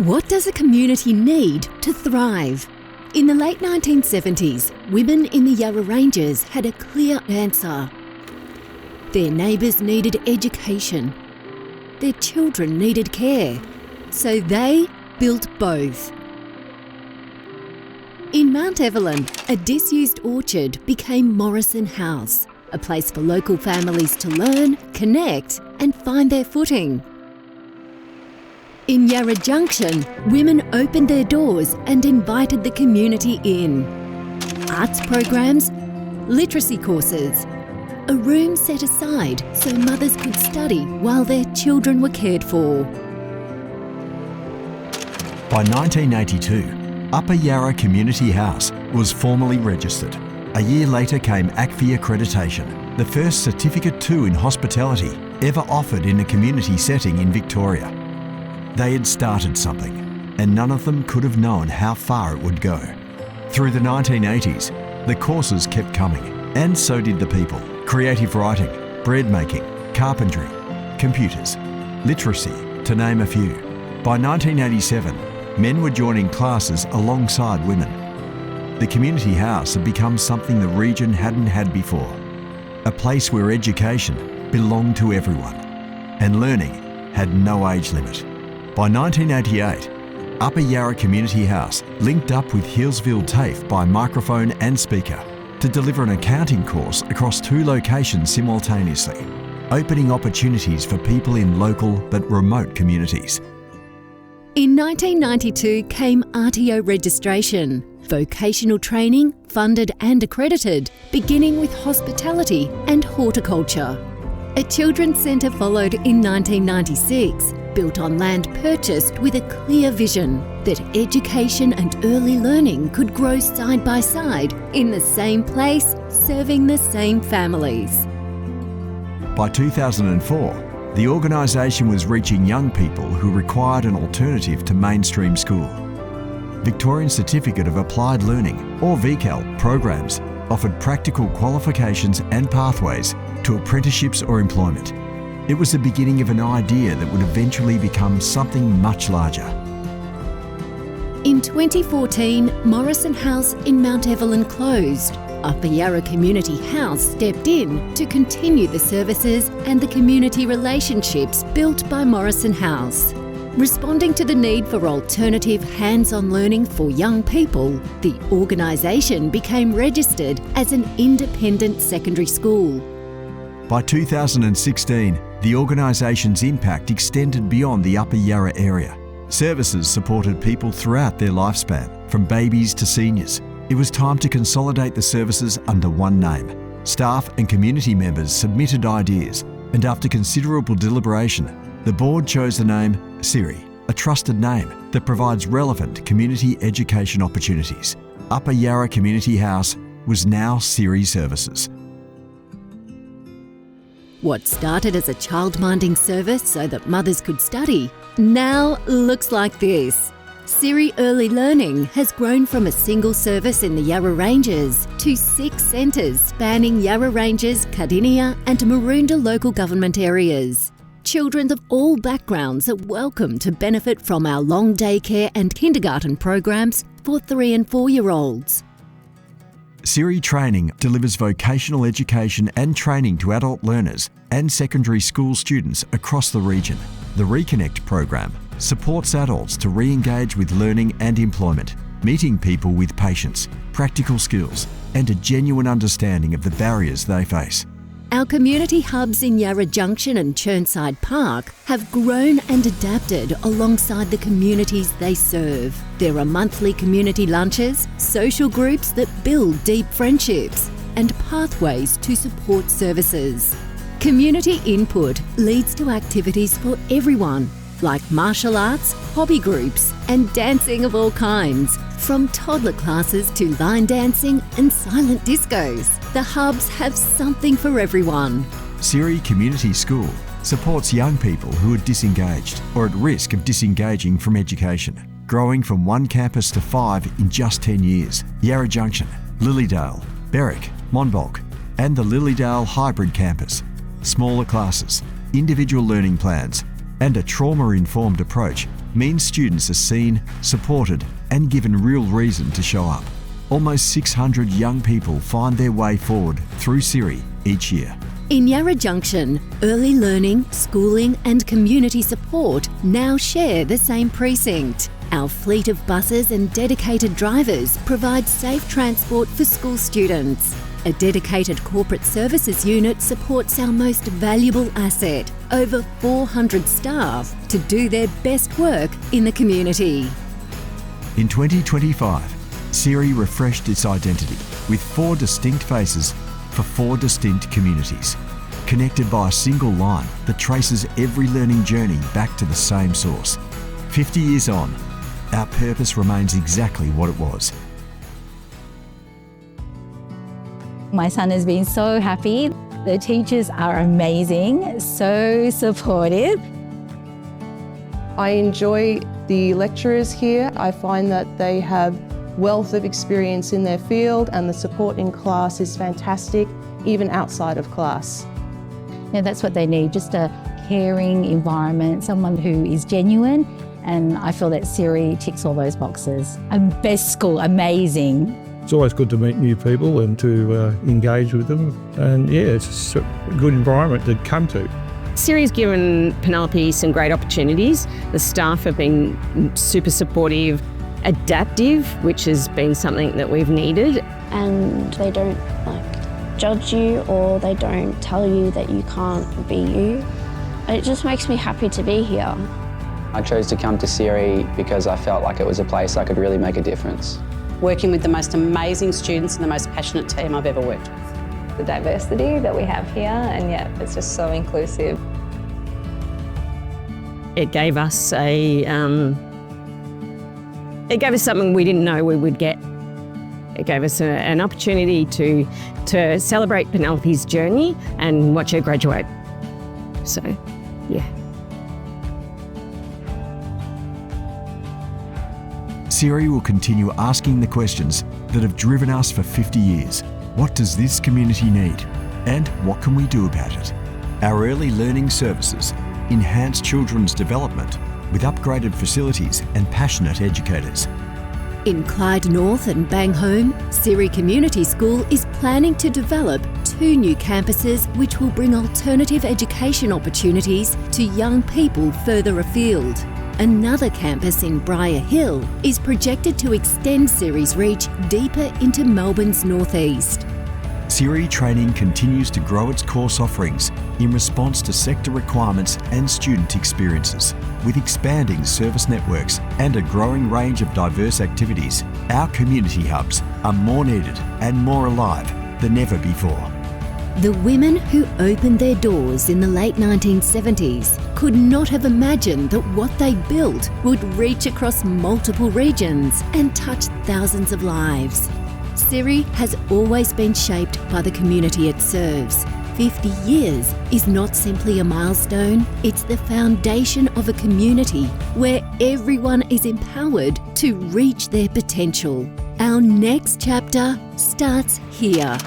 What does a community need to thrive? In the late 1970s, women in the Yarra Ranges had a clear answer. Their neighbours needed education. Their children needed care. So they built both. In Mount Evelyn, a disused orchard became Morrison House, a place for local families to learn, connect and find their footing. In Yarra Junction, women opened their doors and invited the community in. Arts programs, literacy courses, a room set aside so mothers could study while their children were cared for. By 1982, Upper Yarra Community House was formally registered. A year later came ACFI accreditation, the first Certificate 2 in hospitality ever offered in a community setting in Victoria. They had started something, and none of them could have known how far it would go. Through the 1980s, the courses kept coming, and so did the people. Creative writing, bread making, carpentry, computers, literacy, to name a few. By 1987, men were joining classes alongside women. The community house had become something the region hadn't had before, a place where education belonged to everyone, and learning had no age limit. By 1988, Upper Yarra Community House linked up with Healesville TAFE by microphone and speaker to deliver an accounting course across 2 locations simultaneously, opening opportunities for people in local but remote communities. In 1992 came RTO registration, vocational training funded and accredited, beginning with hospitality and horticulture. A children's centre followed in 1996, built on land purchased with a clear vision that education and early learning could grow side by side in the same place, serving the same families. By 2004, the organisation was reaching young people who required an alternative to mainstream school. Victorian Certificate of Applied Learning, or VCAL, programs offered practical qualifications and pathways to apprenticeships or employment. It was the beginning of an idea that would eventually become something much larger. In 2014, Morrison House in Mount Evelyn closed. Upper Yarra Community House stepped in to continue the services and the community relationships built by Morrison House. Responding to the need for alternative hands-on learning for young people, the organisation became registered as an independent secondary school. By 2016, the organisation's impact extended beyond the Upper Yarra area. Services supported people throughout their lifespan, from babies to seniors. It was time to consolidate the services under one name. Staff and community members submitted ideas, and after considerable deliberation, the board chose the name Cire, a trusted name that provides relevant community education opportunities. Upper Yarra Community House was now Cire Services. What started as a childminding service so that mothers could study now looks like this. Cire Early Learning has grown from a single service in the Yarra Ranges to 6 centres spanning Yarra Ranges, Cardinia and Maroondah local government areas. Children of all backgrounds are welcome to benefit from our long daycare and kindergarten programs for 3 and 4-year-olds. Cire Training delivers vocational education and training to adult learners and secondary school students across the region. The Reconnect program supports adults to re-engage with learning and employment, meeting people with patience, practical skills and a genuine understanding of the barriers they face. Our community hubs in Yarra Junction and Chirnside Park have grown and adapted alongside the communities they serve. There are monthly community lunches, social groups that build deep friendships, and pathways to support services. Community input leads to activities for everyone, like martial arts, hobby groups, and dancing of all kinds. From toddler classes to line dancing and silent discos, the hubs have something for everyone. Cire Community School supports young people who are disengaged or at risk of disengaging from education. Growing from 1 campus to 5 in just 10 years, Yarra Junction, Lilydale, Berwick, Monbulk, and the Lilydale Hybrid Campus. Smaller classes, individual learning plans, and a trauma-informed approach means students are seen, supported, and given real reason to show up. Almost 600 young people find their way forward through Cire each year. In Yarra Junction, early learning, schooling and community support now share the same precinct. Our fleet of buses and dedicated drivers provide safe transport for school students. A dedicated corporate services unit supports our most valuable asset, over 400 staff, to do their best work in the community. In 2025, Cire refreshed its identity with 4 distinct faces for 4 distinct communities, connected by a single line that traces every learning journey back to the same source. 50 years on, our purpose remains exactly what it was. My son has been so happy. The teachers are amazing, so supportive. I enjoy the lecturers here. I find that they have wealth of experience in their field and the support in class is fantastic, even outside of class. Yeah, that's what they need, just a caring environment, someone who is genuine, and I feel that Cire ticks all those boxes. Best school, amazing. It's always good to meet new people and to engage with them, and yeah, it's a good environment to come to. Cire's given Penelope some great opportunities. The staff have been super supportive, adaptive, which has been something that we've needed. And they don't judge you, or they don't tell you that you can't be you. It just makes me happy to be here. I chose to come to Cire because I felt like it was a place I could really make a difference. Working with the most amazing students and the most passionate team I've ever worked with. The diversity that we have here, and yeah, it's just so inclusive. It gave us something we didn't know we would get. It gave us an opportunity to celebrate Penelope's journey and watch her graduate. So, yeah. Cire will continue asking the questions that have driven us for 50 years. What does this community need? And what can we do about it? Our early learning services enhance children's development with upgraded facilities and passionate educators. In Clyde North and Bang Home, Cire Community School is planning to develop 2 new campuses which will bring alternative education opportunities to young people further afield. Another campus in Briar Hill is projected to extend Cire's reach deeper into Melbourne's northeast. Cire Training continues to grow its course offerings in response to sector requirements and student experiences. With expanding service networks and a growing range of diverse activities, our community hubs are more needed and more alive than ever before. The women who opened their doors in the late 1970s could not have imagined that what they built would reach across multiple regions and touch thousands of lives. Cire has always been shaped by the community it serves. 50 years is not simply a milestone, it's the foundation of a community where everyone is empowered to reach their potential. Our next chapter starts here.